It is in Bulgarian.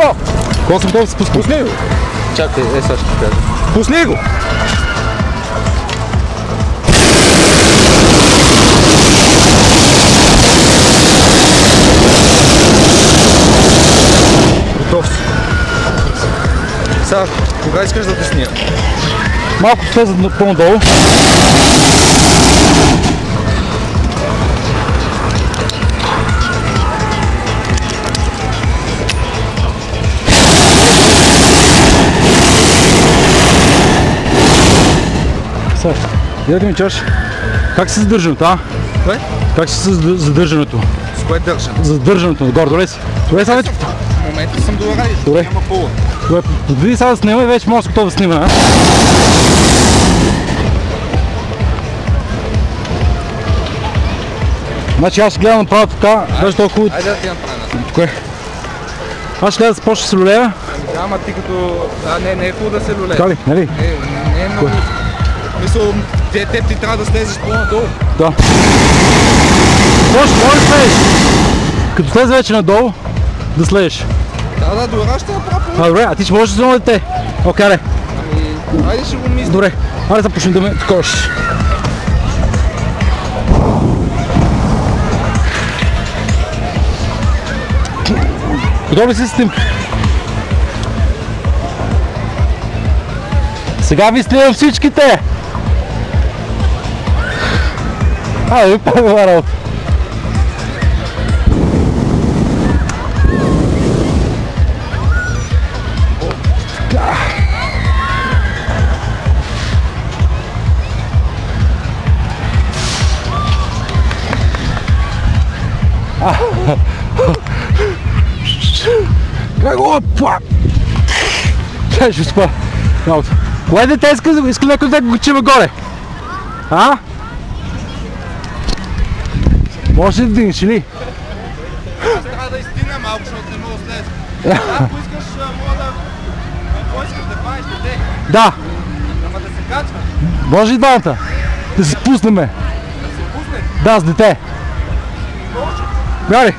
Какво? Кога съм готов да се пусна? Пусни го! Чакай, сега ще ти кажа. Пусни го! Готов си. Сега, кога искаш да те снимам? Малко слезе по-надолу. Сега, я да ми чаш. Как си задържането, а? Кое? Как си задържането? С кое държа? Задържането, нагоре, доле си. Добре, сега вече... В момента съм добре. Добре. Няма пола. Добре, подвиди сега да снима и вече може да готов да снима, а? Значи аз ще гледам направо така, даже толкова... Айде да ти направя. Кое? Аз ще гледам да започна да се люлея. Да, ама ти като... не е хубаво да се люлее. Така ли, нали? Не е много... Мисъл, теб ти трябва да слезеш по-надолу. Да. Може да слезеш. Като слезе вече надолу, да слезеш. Да, добре, ще направя по... Добре, а ти ще можеш да взема дете. Окей, аре. Ами, айде ще го мисля. Добре, айде започни да ме таковаш. Готов ли си с тим? Сега ви снимам всичките! Айде, ви правя работа. Опа! Чай, ще спа. Кое дете иска някой да го качиме горе? А? Може ли да дигнеш или? Аз трябва да изтигна малко, защото не мога да слеза. Ако искаш, мога да... Какво искаш да правиш дете? Да. Ама да се качва. Може ли двамата? Да се спуснеме. Да се пусне. Да, с дете. Може. Гари.